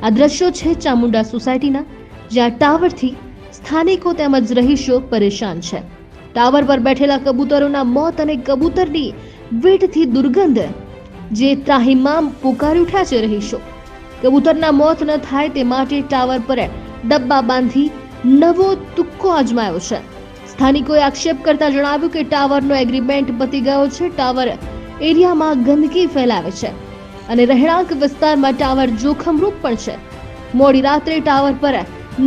આ દ્રશ્યો છે ચામુંડા સોસાયટીના, જ્યાં ટાવરથી સ્થાનિકો તેમજ રહીશો પરેશાન છે. ટાવર પર બેઠેલા કબૂતરોના મોત અને કબૂતરની વીટથી દુર્ગંધ જે ત્રાહિમામ પુકારી ઉઠ્યા છે રહીશો. કબૂતરના મોત ન થાય તે માટે ટાવર પર ડબ્બા બાંધી નવો તુક્કો અજમાયો છે. સ્થાનિકોએ આક્ષેપ કરતા જણાવ્યું કે ટાવરનો એગ્રીમેન્ટ પતી ગયો છે. ટાવર એરિયામાં ગંદકી ફેલાવે છે અને રહેણાંક વિસ્તારમાં ટાવર જોખમરૂપ પણ છે. મોડી રાત્રે ટાવર પર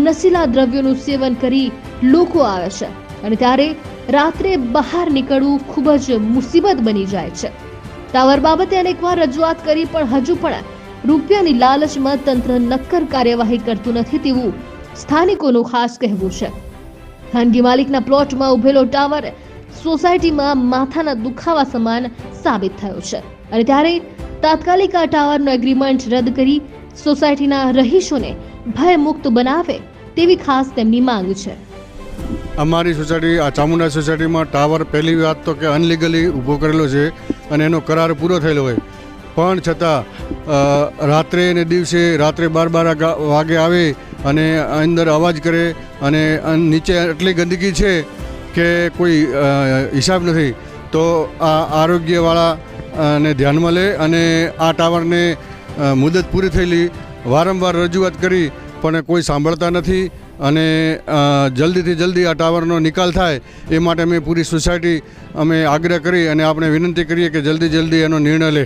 નશીલા દ્રવ્યોનું સેવન કરી લોકો આવે છે અને ત્યારે રાત્રે બહાર નીકળવું ખૂબ જ મુસીબત બની જાય છે. ટાવર બાબતે અનેકવાર રજૂઆત કરી પણ હજુ પણ રૂપિયાની લાલચમાં તંત્ર નક્કર કાર્યવાહી કરતું નથી તેવું સ્થાનિકોનું ખાસ કહેવું છે. ખાનગી માલિકના પ્લોટમાં ઉભેલો ટાવર સોસાયટીમાં માથાના દુખાવા સમાન સાબિત થયો છે અને ત્યારે તાત્કાલિક આ ટાવરનો એગ્રીમેન્ટ રદ કરી સોસાયટીના રહીશોને ભયમુક્ત બનાવે તેવી ખાસ તેમની માંગ છે. અમારી સોસાયટી આ ચામુંડા સોસાયટીમાં ટાવર પહેલી વાત તો કે અનલીગલી ઊભો કરેલો છે અને એનો કરાર પૂરો થયેલો હોય પણ છતાં રાત્રે ને દિવસે રાત્રે 12 વાગે આવે અને અંદર અવાજ કરે અને નીચે એટલી ગંદકી છે કે કોઈ હિસાબ નથી. તો આ આરોગ્યવાળા ને ધ્યાનમાં લે અને આ ટાવરને મુદત પૂરી થયેલી વારંવાર રજૂઆત કરી પણ કોઈ સાંભળતા નથી અને જલ્દીથી જલ્દી આ ટાવરનો નિકાલ થાય એ માટે અમે પૂરી સોસાયટી અમે આગ્રહ કરી અને આપણે વિનંતી કરીએ કે જલ્દી એનો નિર્ણય લે.